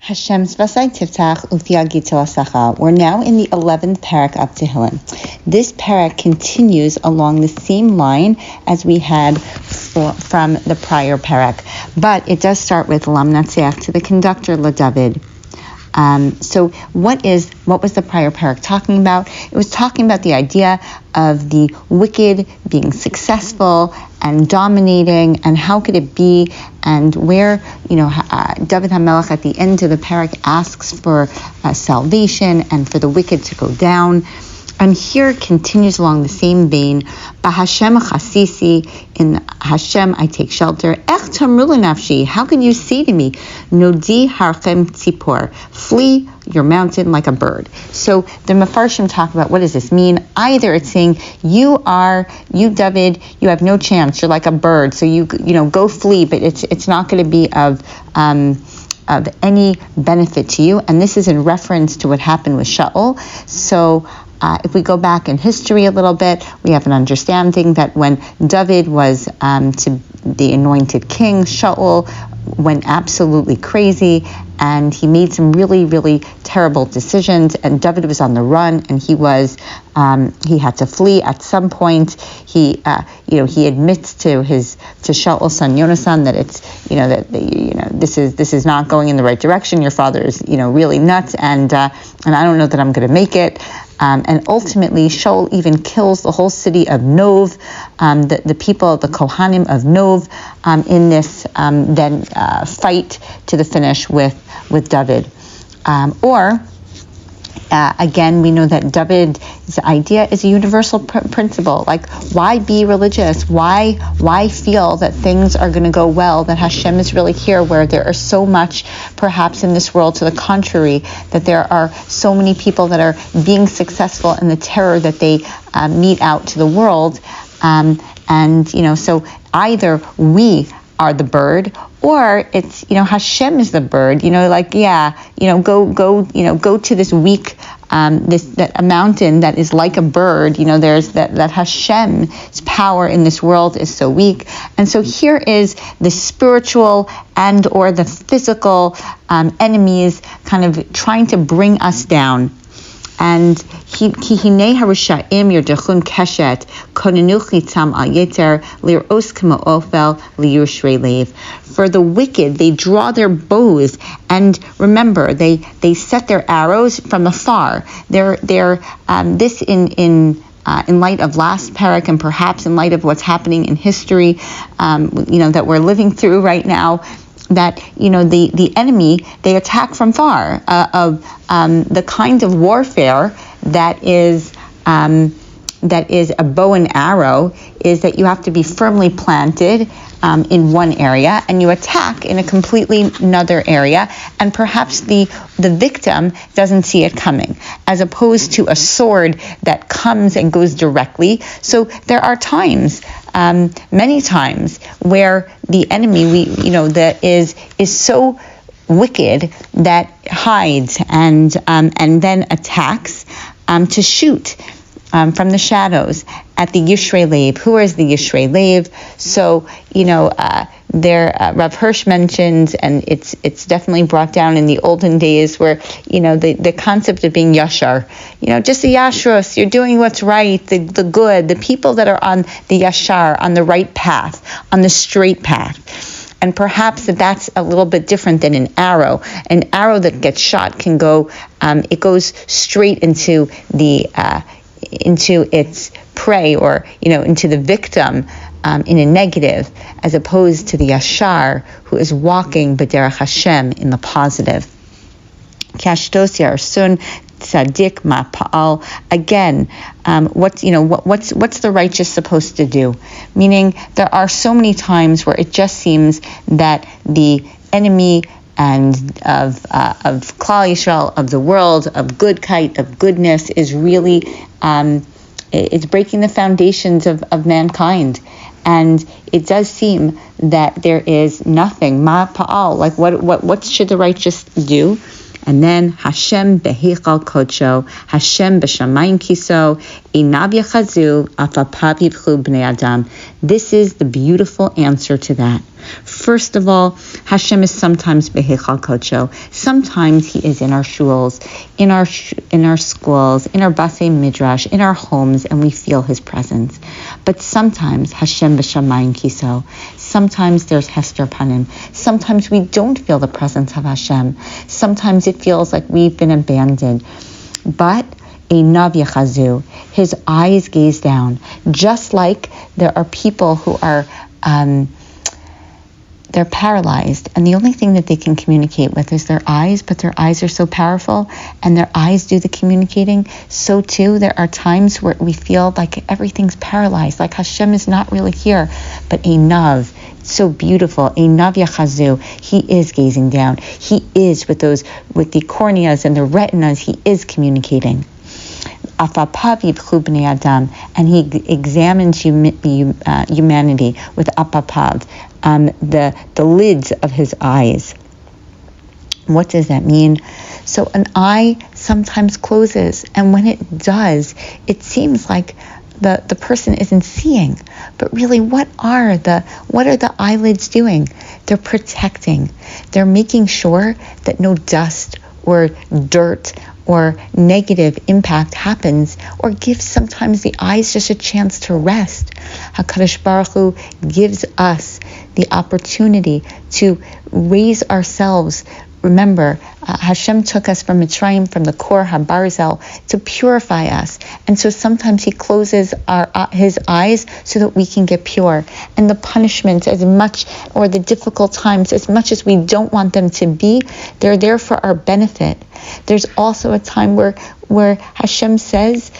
Hashem's Vasai Tiftach Ufiagi Tilasacha. We're now in the 11th parak of Tehilim. This parak continues along the same line as we had from the prior parak, but it does start with Lam Natseach, to the conductor LaDavid. So what was the prior parak talking about? It was talking about the idea of the wicked being successful and dominating, and how could it be, and where, David HaMelech at the end of the parak asks for salvation and for the wicked to go down. And here it continues along the same vein. Bahashem chasisi, in Hashem I take shelter. Ech tamru nafshi, how can you say to me, Nodi harchem tzipor, flee your mountain like a bird? So the Mefarshim talk about, what does this mean? Either it's saying, you David, you have no chance, you're like a bird, so you go flee, but it's not going to be of any benefit to you. And this is in reference to what happened with Shaul. So if we go back in history a little bit, we have an understanding that when David was to the anointed king, Shaul went absolutely crazy, and he made some really, really terrible decisions. And David was on the run, and he had to flee. At some point, he admits to Shaul's son Yonasan that this is not going in the right direction. Your father is really nuts, and I don't know that I'm going to make it. And ultimately, Shaul even kills the whole city of Nov, the people, the Kohanim of Nov, in this fight to the finish with David. Again, we know that David's idea is a universal principle. Like, why be religious? Why feel that things are going to go well, that Hashem is really here, where there are so much, perhaps in this world, to the contrary, that there are so many people that are being successful in the terror that they mete out to the world. So either we are the bird, or it's Hashem is the bird. Go to this weak a mountain that is like a bird. There's that Hashem's power in this world is so weak, and so here is the spiritual and or the physical enemies kind of trying to bring us down. And hine harushaim yerdechun keshet konenu chitam al yeter liros kama ofel liyushrei leiv. For the wicked, they draw their bows, and remember, they set their arrows from afar. They're this in light of last parak, and perhaps in light of what's happening in history, that we're living through right now. That the enemy, they attack from far. The kind of warfare that is a bow and arrow is that you have to be firmly planted in one area, and you attack in a completely another area, and perhaps the victim doesn't see it coming, as opposed to a sword that comes and goes directly. So there are times, many times, where the enemy that is so wicked that hides and then attacks to shoot from the shadows at the Yishrei Leiv. Who is the Yishrei Leiv? So, Rav Hirsch mentions, and it's definitely brought down in the olden days, where, the concept of being Yashar, just the Yashrus, you're doing what's right, the good, the people that are on the Yashar, on the right path, on the straight path. And perhaps that's a little bit different than an arrow. An arrow that gets shot can go, it goes straight into its prey, or into the victim in a negative, as opposed to the Yashar, who is walking b'derech Hashem in the positive. Kashtos yarsun tzadik ma'pa'al. Again, what's the righteous supposed to do? Meaning, there are so many times where it just seems that the enemy and of Klal Yisrael, of the world, of goodkite, of goodness, is really it's breaking the foundations of mankind. And it does seem that there is nothing, ma pa'al, like what should the righteous do? And then Hashem beheichal kodsho, Hashem b'shamayim kiso, einav yachazu, afapav yivchu b'nei adam. This is the beautiful answer to that. First of all, Hashem is sometimes beheichal kodsho. Sometimes He is in our shuls, in our schools, in our basei midrash, in our homes, and we feel His presence. But sometimes Hashem b'shamayim kiso. Sometimes there's Hester Panim. Sometimes we don't feel the presence of Hashem. Sometimes it feels like we've been abandoned. But einav yachazu, His eyes gaze down. Just like there are people who are they're paralyzed, and the only thing that they can communicate with is their eyes, but their eyes are so powerful, and their eyes do the communicating. So too, there are times where we feel like everything's paralyzed, like Hashem is not really here. But einav, so beautiful, einav yachazu, He is gazing down. He is with the corneas and the retinas, He is communicating. Afapav yivchu b'nei adam, and He examines humanity with apapav, the lids of His eyes. What does that mean? So an eye sometimes closes, and when it does, it seems like the person isn't seeing. But really, what are the eyelids doing? They're protecting. They're making sure that no dust or dirt or negative impact happens, or gives sometimes the eyes just a chance to rest. HaKadosh Baruch Hu gives us the opportunity to raise ourselves. Remember, Hashem took us from Mitzrayim, from the Kor HaBarzel, to purify us. And so sometimes He closes His eyes so that we can get pure. And the punishments, as much, or the difficult times, as much as we don't want them to be, they're there for our benefit. There's also a time where Hashem says,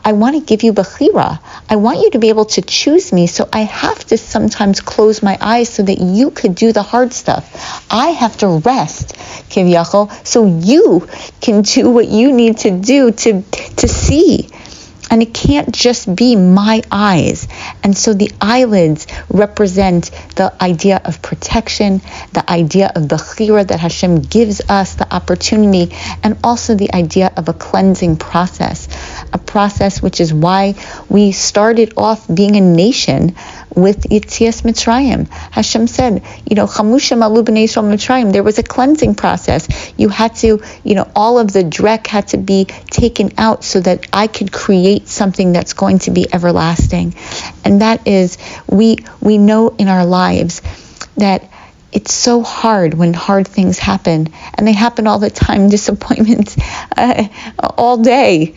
I want to give you bechira. I want you to be able to choose me, so I have to sometimes close my eyes so that you could do the hard stuff. I have to rest, kivyachol, so you can do what you need to do to see. And it can't just be my eyes. And so the eyelids represent the idea of protection, the idea of bechira, that Hashem gives us the opportunity, and also the idea of a cleansing process. A process which is why we started off being a nation with Yitzias Mitzrayim. Hashem said, Chamushim alu b'nei Yisrael Mitzrayim. There was a cleansing process. You had to, all of the dreck had to be taken out so that I could create something that's going to be everlasting. And that is, we know in our lives that it's so hard when hard things happen, and they happen all the time, disappointments all day.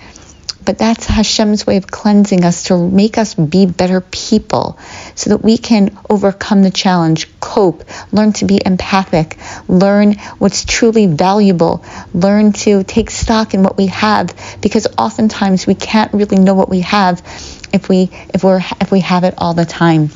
But that's Hashem's way of cleansing us, to make us be better people so that we can overcome the challenge, cope, learn to be empathic, learn what's truly valuable, learn to take stock in what we have, because oftentimes we can't really know what we have if we have it all the time.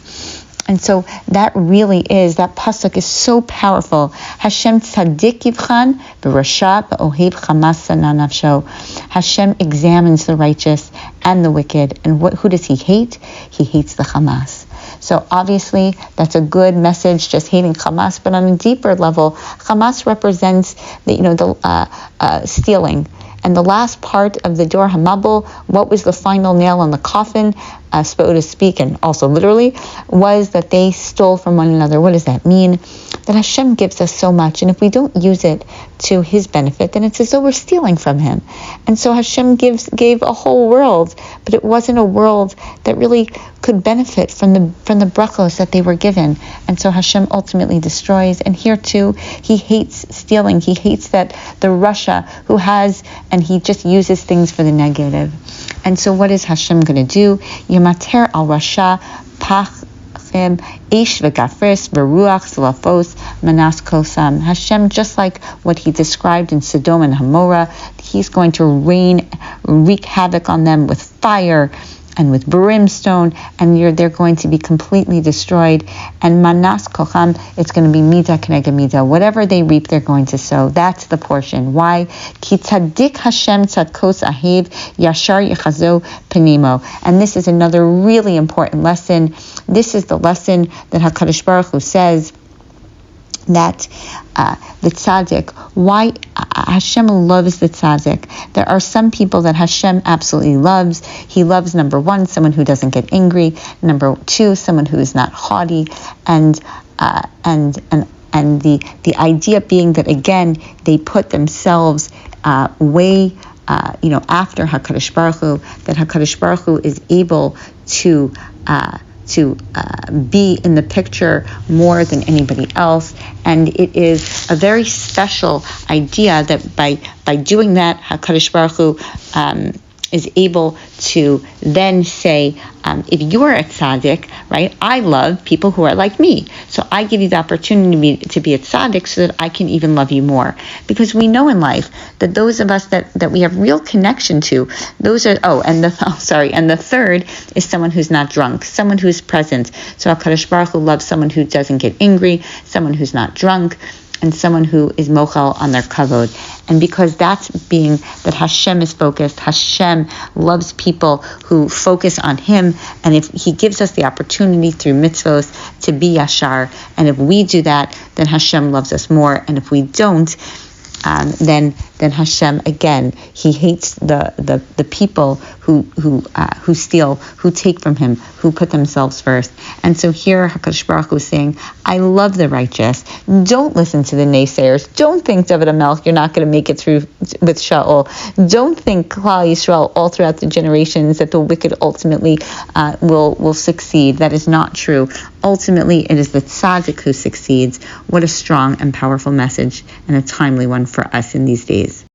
And so that pasuk is so powerful. Hashem tzaddik yivchan v'rasha b'ohev chamas sana nafsho. Hashem examines the righteous and the wicked. And who does He hate? He hates the Hamas. So obviously that's a good message, just hating Hamas. But on a deeper level, Hamas represents the stealing. And the last part of the Dor HaMabul, what was the final nail on the coffin, so to speak, and also literally, was that they stole from one another. What does that mean? That Hashem gives us so much, and if we don't use it to His benefit, then it's as though we're stealing from Him. And so Hashem gave a whole world, but it wasn't a world that really could benefit from the brachos that they were given. And so Hashem ultimately destroys. And here too, He hates stealing. He hates that the Rasha who has, and he just uses things for the negative. And so what is Hashem going to do? Yamater al Rasha pachem ish v'gafris v'ruach zlafos manas kosam. Hashem, just like what He described in Sodom and Gomorrah, He's going to wreak havoc on them with fire and with brimstone, and they're going to be completely destroyed. And manas kocham, it's going to be midah keneged midah. Whatever they reap, they're going to sow. That's the portion. Why? Ki tzaddik Hashem tzadkos ahev yashar yechazo penimo. And this is another really important lesson. This is the lesson that HaKadosh Baruch Hu says that the tzaddik, why Hashem loves the tzaddik. There are some people that Hashem absolutely loves. He loves, number one, someone who doesn't get angry. Number two, someone who is not haughty. And the idea being that, again, they put themselves way after HaKadosh Baruch Hu, that HaKadosh Baruch Hu is able to be in the picture more than anybody else. And it is a very special idea that by doing that, HaKadosh Baruch Hu is able to then say, if you're a tzaddik, right, I love people who are like me. So I give you the opportunity to be a tzaddik so that I can even love you more. Because we know in life that those of us that we have real connection to, those are, and the third is someone who's not drunk, someone who's present. So HaKadosh Baruch Hu loves someone who doesn't get angry, someone who's not drunk, and someone who is mochel on their kavod. And because that's being that Hashem is focused, Hashem loves people who focus on Him, and if He gives us the opportunity through mitzvos to be yashar, and if we do that, then Hashem loves us more, and if we don't, then Hashem, again, He hates the people who steal, who take from Him, who put themselves first. And so here HaKadosh Baruch Hu is saying, I love the righteous. Don't listen to the naysayers. Don't think, David HaMelech, you're not going to make it through with Shaul. Don't think, Klal Yisrael, all throughout the generations, that the wicked ultimately will succeed. That is not true. Ultimately, it is the tzaddik who succeeds. What a strong and powerful message, and a timely one for us in these days.